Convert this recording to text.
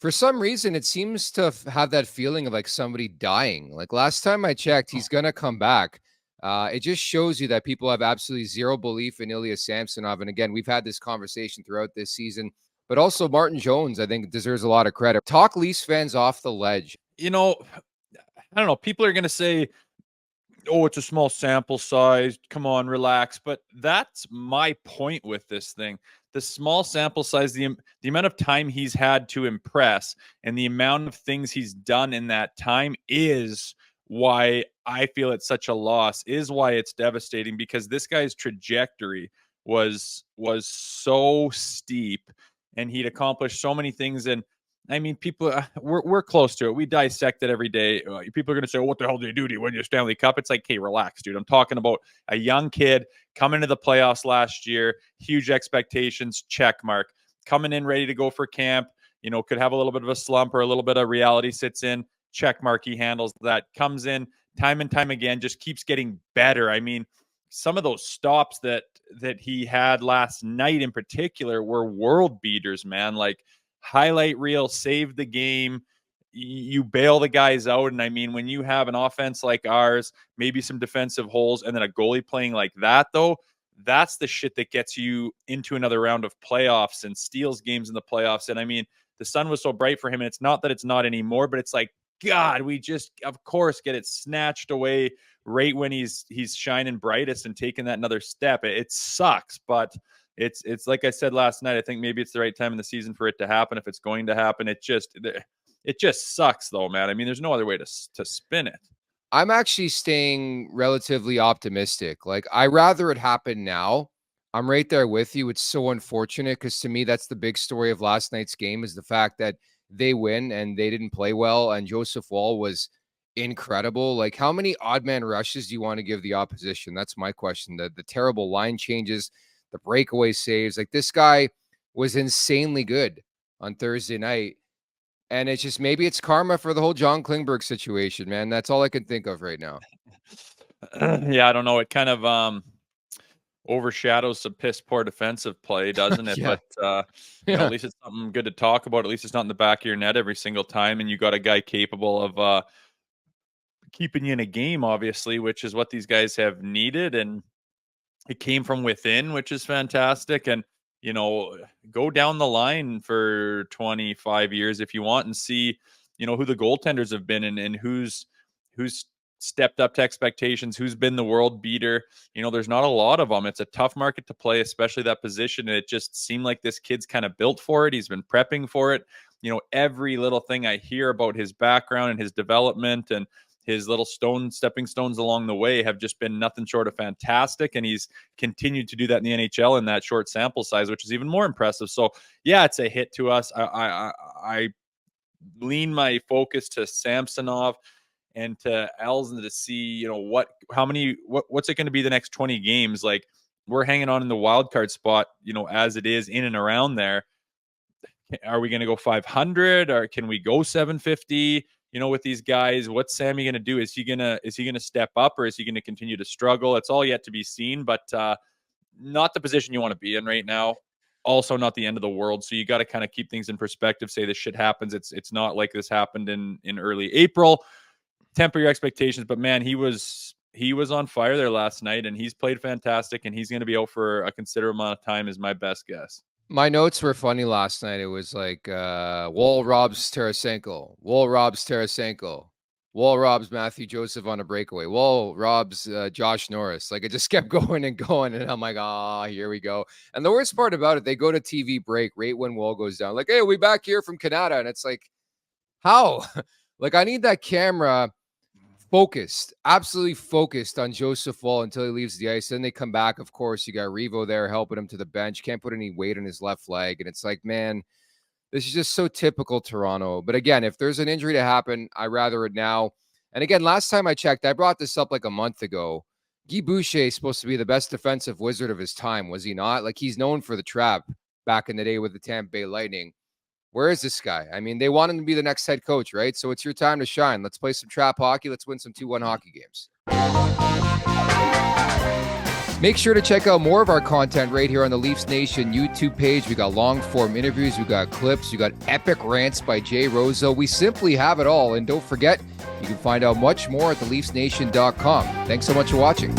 For some reason, it seems to have that feeling of like somebody dying. Like last time I checked, he's going to come back. It just shows you that people have absolutely zero belief in Ilya Samsonov. And again, we've had this conversation throughout this season, but also Martin Jones, I think, deserves a lot of credit. Talk Leafs fans off the ledge. I don't know. People are going to say, oh, it's a small sample size. Come on, relax. But that's my point with this thing. The small sample size, the amount of time he's had to impress and the amount of things he's done in that time is why I feel it's such a loss, is why it's devastating, because this guy's trajectory was so steep and he'd accomplished so many things. And I mean, people, we're close to it. We dissect it every day. People are going to say, oh, what the hell did you do to win your Stanley Cup? It's like, hey, relax, dude. I'm talking about a young kid coming to the playoffs last year, huge expectations, check mark. Coming in ready to go for camp, could have a little bit of a slump or a little bit of reality sits in, check mark. He handles that. Comes in time and time again, just keeps getting better. I mean, some of those stops that he had last night in particular were world beaters, man. Like, highlight reel, save the game, you bail the guys out. And I mean, when you have an offense like ours, maybe some defensive holes, and then a goalie playing like that, though, that's the shit that gets you into another round of playoffs and steals games in the playoffs. And I mean, the sun was so bright for him, and it's not that it's not anymore, but it's like, God, we just, of course, get it snatched away right when he's shining brightest and taking that another step. It sucks, but it's like I said last night, I think maybe it's the right time in the season for it to happen. If it's going to happen, it just sucks though, man. I mean, there's no other way to spin it. I'm actually staying relatively optimistic. Like, I rather it happen now. I'm right there with you. It's so unfortunate because to me, that's the big story of last night's game, is the fact that they win and they didn't play well. And Joseph Woll was incredible. Like, how many odd man rushes do you want to give the opposition? That's my question. The terrible line changes, the breakaway saves. Like, this guy was insanely good on Thursday night. And it's just, maybe it's karma for the whole John Klingberg situation, man. That's all I can think of right now. Yeah, I don't know. It kind of overshadows some piss poor defensive play, doesn't it? Yeah. But at least it's something good to talk about. At least it's not in the back of your net every single time, and you got a guy capable of keeping you in a game, obviously, which is what these guys have needed. And it came from within, which is fantastic. And go down the line for 25 years if you want and see, who the goaltenders have been and who's stepped up to expectations, who's been the world beater. There's not a lot of them. It's a tough market to play, especially that position. And it just seemed like this kid's kind of built for it. He's been prepping for it. Every little thing I hear about his background and his development and his little stepping stones along the way have just been nothing short of fantastic. And he's continued to do that in the NHL in that short sample size, which is even more impressive. So yeah, it's a hit to us. I lean my focus to Samsonov and to Elson to see, what's it going to be the next 20 games? Like, we're hanging on in the wild card spot, as it is in and around there. Are we going to go 500 or can we go 750? With these guys, what's Sammy going to do? Is he going to step up, or is he going to continue to struggle? It's all yet to be seen, but not the position you want to be in right now. Also not the end of the world. So you got to kind of keep things in perspective, say this shit happens. It's not like this happened in early April. Temper your expectations, but man, he was on fire there last night, and he's played fantastic, and he's going to be out for a considerable amount of time is my best guess. My notes were funny last night. It was like, Woll robs Tarasenko. Woll robs Tarasenko. Woll robs Matthew Joseph on a breakaway. Woll robs Josh Norris. Like, it just kept going and going. And I'm like, here we go. And the worst part about it, they go to TV break right when Woll goes down. Like, hey, we back here from Canada. And it's like, how? Like, I need that camera focused, absolutely focused on Joseph Woll until he leaves the ice. Then they come back. Of course, you got Revo there helping him to the bench. Can't put any weight on his left leg. And it's like, man, this is just so typical Toronto. But again, if there's an injury to happen, I rather it now. And again, last time I checked, I brought this up like a month ago. Guy Boucher is supposed to be the best defensive wizard of his time. Was he not? Like, he's known for the trap back in the day with the Tampa Bay Lightning. Where is this guy? I mean, they want him to be the next head coach, right? So it's your time to shine. Let's play some trap hockey. Let's win some 2-1 hockey games. Make sure to check out more of our content right here on the Leafs Nation YouTube page. We got long form interviews, we got clips, we got epic rants by Jay Rosehill. We simply have it all. And don't forget, you can find out much more at theleafsnation.com. Thanks so much for watching.